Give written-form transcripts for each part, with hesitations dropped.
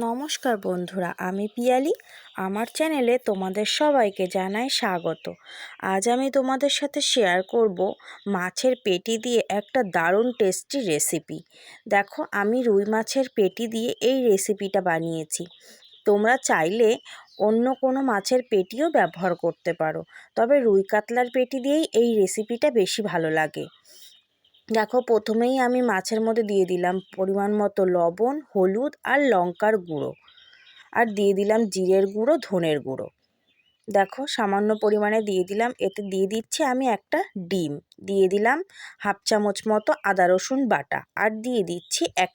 নমস্কার বন্ধুরা, আমি পিয়ালি। আমার চ্যানেলে তোমাদের সবাইকে জানাই স্বাগত। আজ আমি তোমাদের সাথে শেয়ার করব মাছের পেটি দিয়ে একটা দারুণ টেস্টি রেসিপি। দেখো, আমি রুই মাছের পেটি দিয়ে এই রেসিপিটা বানিয়েছি। তোমরা চাইলে অন্য কোনো মাছের পেটিও ব্যবহার করতে পারো, তবে রুই কাতলার পেটি দিয়েই এই রেসিপিটা বেশি ভালো লাগে। দেখো, প্রথমেই আমি মাছের মধ্যে দিয়ে দিলাম পরিমাণ মতো লবণ, হলুদ আর লঙ্কার গুঁড়ো, আর দিয়ে দিলাম জিরের গুঁড়ো, ধনের গুঁড়ো। দেখো, সামান্য পরিমাণে দিয়ে দিলাম। এতে দিয়ে দিচ্ছি আমি একটা ডিম, দিয়ে দিলাম হাফ চামচ মতো আদা রসুন বাটা, আর দিয়ে দিচ্ছি এক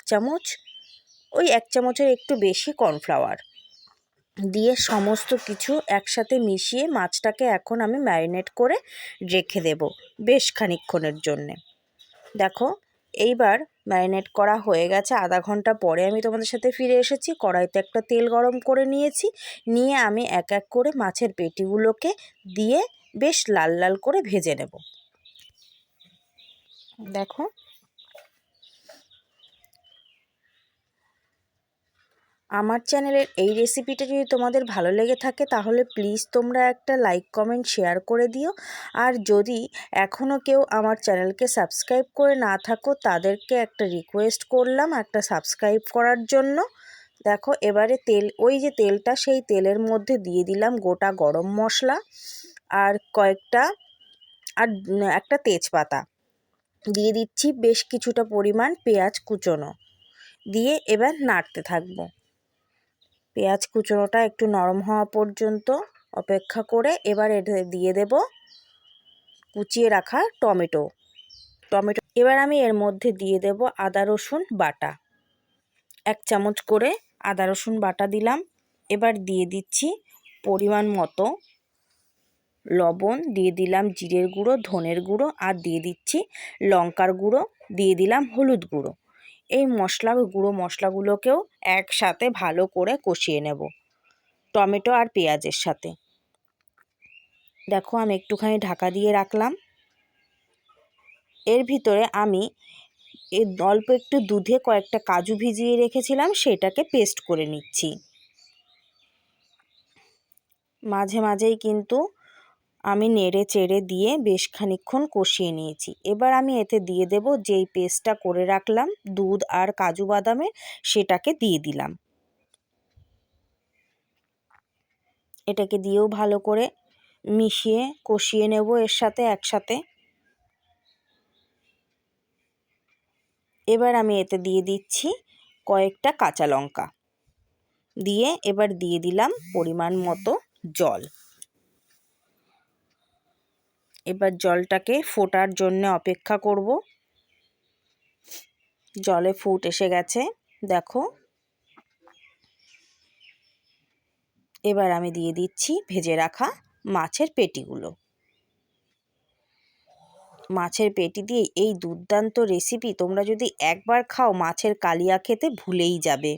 চামচের একটু বেশি কর্নফ্লাওয়ার। দিয়ে সমস্ত কিছু একসাথে মিশিয়ে মাছটাকে এখন আমি ম্যারিনেট করে রেখে দেব বেশ খানিকক্ষণের জন্যে। দেখো, এইবার ম্যারিনেট করা হয়ে গেছে। আধা ঘন্টা পরে আমি তোমাদের সাথে ফিরে এসেছি। কড়াইতে একটা তেল গরম করে নিয়েছি। নিয়ে আমি এক এক করে মাছের পেটিগুলোকে দিয়ে বেশ লাল লাল করে ভেজে নেব। দেখো, আমার চ্যানেলের এই রেসিপিটা যদি তোমাদের ভালো লেগে থাকে তাহলে প্লিজ তোমরা একটা লাইক, কমেন্ট, শেয়ার করে দিও। আর যদি এখনও কেউ আমার চ্যানেলকে সাবস্ক্রাইব করে না থাকো, তাদেরকে একটা রিকোয়েস্ট করলাম একটা সাবস্ক্রাইব করার জন্য। দেখো, এবারে তেলটা, সেই তেলের মধ্যে দিয়ে দিলাম গোটা গরম মশলা আর একটা তেজপাতা। দিয়ে দিচ্ছি বেশ কিছুটা পরিমাণ পেঁয়াজ কুচোনো, দিয়ে এবার নাড়তে থাকবো। পেঁয়াজ কুচোনোটা একটু নরম হওয়া পর্যন্ত অপেক্ষা করে এবার এটা দিয়ে দেব কুচিয়ে রাখা টমেটো। এবার আমি এর মধ্যে দিয়ে দেব আদা রসুন বাটা, 1 চামচ করে আদা রসুন বাটা দিলাম। এবার দিয়ে দিচ্ছি পরিমাণ মতো লবণ, দিয়ে দিলাম জিরের গুঁড়ো, ধনের গুঁড়ো, আর দিয়ে দিচ্ছি লঙ্কার গুঁড়ো, দিয়ে দিলাম হলুদ গুঁড়ো। এই মশলাগুলোকেও একসাথে ভালো করে কষিয়ে নেব টমেটো আর পেঁয়াজের সাথে। দেখো, আমি একটুখানি ঢাকা দিয়ে রাখলাম। এর ভিতরে আমি অল্প একটু দুধে কয়েকটা কাজু ভিজিয়ে রেখেছিলাম, সেটাকে পেস্ট করে নিচ্ছি। মাঝে মাঝেই কিন্তু আমি নেড়ে চেড়ে দিয়ে বেশ খানিকক্ষণ কষিয়ে নিয়েছি। এবার আমি এতে দিয়ে দেব যেই পেস্টটা করে রাখলাম দুধ আর কাজু বাদামের, সেটাকে দিয়ে দিলাম। এটাকে দিয়েও ভালো করে মিশিয়ে কষিয়ে নেব এর সাথে একসাথে। এবার আমি এতে দিয়ে দিচ্ছি কয়েকটা কাঁচা লঙ্কা, দিয়ে এবার দিয়ে দিলাম পরিমাণ মতো জল। এবার জলটাকে ফোটার জন্য অপেক্ষা করব। জলে ফুট এসে গেছে, দেখো। এবার আমি দিয়ে দিচ্ছি ভেজে রাখা মাছের পেটিগুলো। মাছের পেটি দিয়ে এই দুর্দান্ত রেসিপি তোমরা যদি একবার খাও, মাছের কালিয়া খেতে ভুলেই যাবে।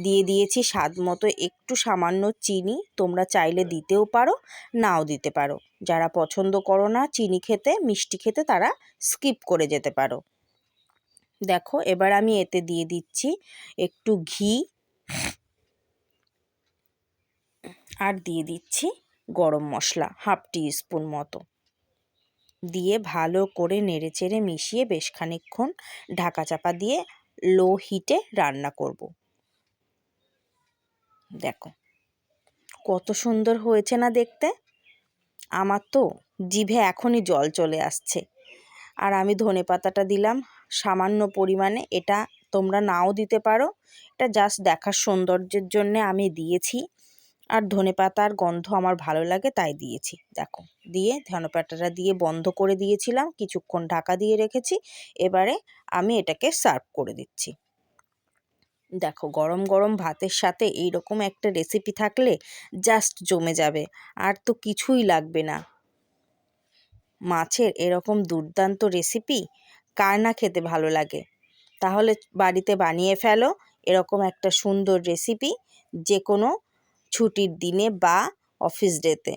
দিয়ে দিয়েছি স্বাদ মতো একটু সামান্য চিনি, তোমরা চাইলে দিতেও পারো, নাও দিতে পারো। যারা পছন্দ করো না চিনি খেতে, মিষ্টি খেতে, তারা স্কিপ করে যেতে পারো। দেখো, এবার আমি এতে দিয়ে দিচ্ছি একটু ঘি, আর দিয়ে দিচ্ছি গরম মশলা হাফ টিস্পুন মতো, দিয়ে ভালো করে নেড়েচেড়ে মিশিয়ে বেশ খানিকক্ষণ ঢাকা চাপা দিয়ে লো হিটে রান্না করব। দেখো, কত সুন্দর হয়েছে না দেখতে। আমার তো জিভে এখনই জল চলে আসছে। আর আমি ধনেপাতাটা দিলাম সামান্য পরিমাণে, এটা তোমরা নাও দিতে পারো, এটা জাস্ট দেখার সৌন্দর্যের জন্যে আমি দিয়েছি। আর ধনেপাতার গন্ধ আমার ভালো লাগে তাই দিয়েছি। দেখো, দিয়ে ধনেপাতাটা দিয়ে বন্ধ করে দিয়েছিলাম, কিছুক্ষণ ঢাকা দিয়ে রেখেছি। এবারে আমি এটাকে সার্ভ করে দিচ্ছি। দেখো, গরম গরম ভাতের সাথে এইরকম একটা রেসিপি থাকলে জাস্ট জমে যাবে, আর তো কিছুই লাগবে না। মাছের এরকম দুর্দান্ত রেসিপি কার না খেতে ভালো লাগে? তাহলে বাড়িতে বানিয়ে ফেলো এরকম একটা সুন্দর রেসিপি যে কোনো ছুটির দিনে বা অফিস ডেতে।